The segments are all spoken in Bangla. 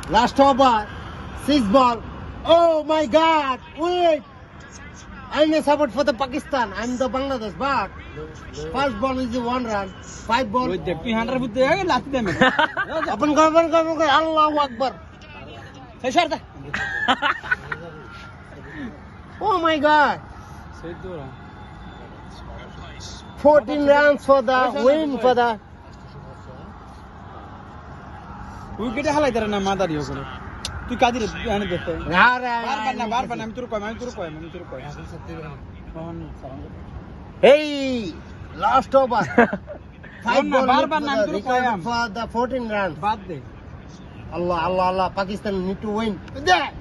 Last over, 6 ball. Oh my God! Wait. I'm a support for the Pakistan. I'm the Bangladesh, but first ball is the 1 run. 5 ball. ওই দেখ তুই 100 ফুট দিয়ে লাথি দে মেরে Open go. Allahu Akbar. সেই সরদা Oh my God! সেই দৌড়া 14 runs for the win for the. উইকেটে হালাই তারা না মাদারিও করে তুই কাদির এনে দেখতে বারবার না আমি তোর কই Hey, last over. 5 ball বারবার না আমি তোর কই for the 14 runs. বাদ দে Allah. Pakistan need to win. There.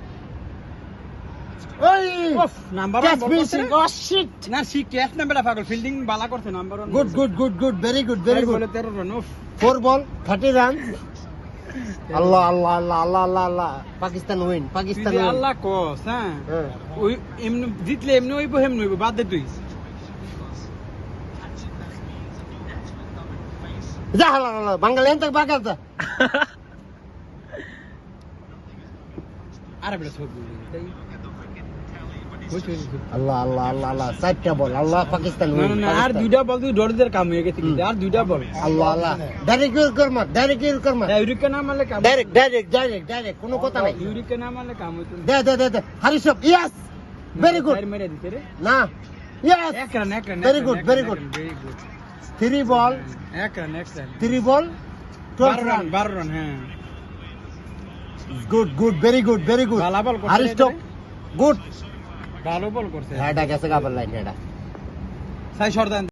Hey. Of number Catch missing. Oh shit. না সি ক্যাচ নাম্বারটা পাগল ফিল্ডিং বালা করতে নাম্বার 1 Good. Very good. বলে 13 রান ওফ 4 ball, 30 runs. Allah. Pakistan win. তুই আল্লাহ কোস হ্যাঁ ওই এমনি জিতলে এমনি হইবো হেমনি হইবো বাদ দে তুই যা হালা বাঙালিয়ান তক বাগাতা আরে বড় ছবি Allah. 7টা বল. Allah Pakistan win. না আর দুইটা বল তুই ডরদের কাম হয়ে গেছে আর দুইটা বল Allah. Direct কর মা. ইউরিকা না মারলে কাম Direct. কোনো কথা নাই. ইউরিকা না মারলে কাম হইতো দে. Harisop. Yes. Very good. মেরে দিতে রে না. Yes. এক রান Very good. 3 ball. এক রান 3 ball. 12 run. 12 রান হ্যাঁ Good. Very good. ভালো বল করছে Harisop. Good. ভালো বল করছে এটা গেছে গাবল লাইন এটা. সাই সরদান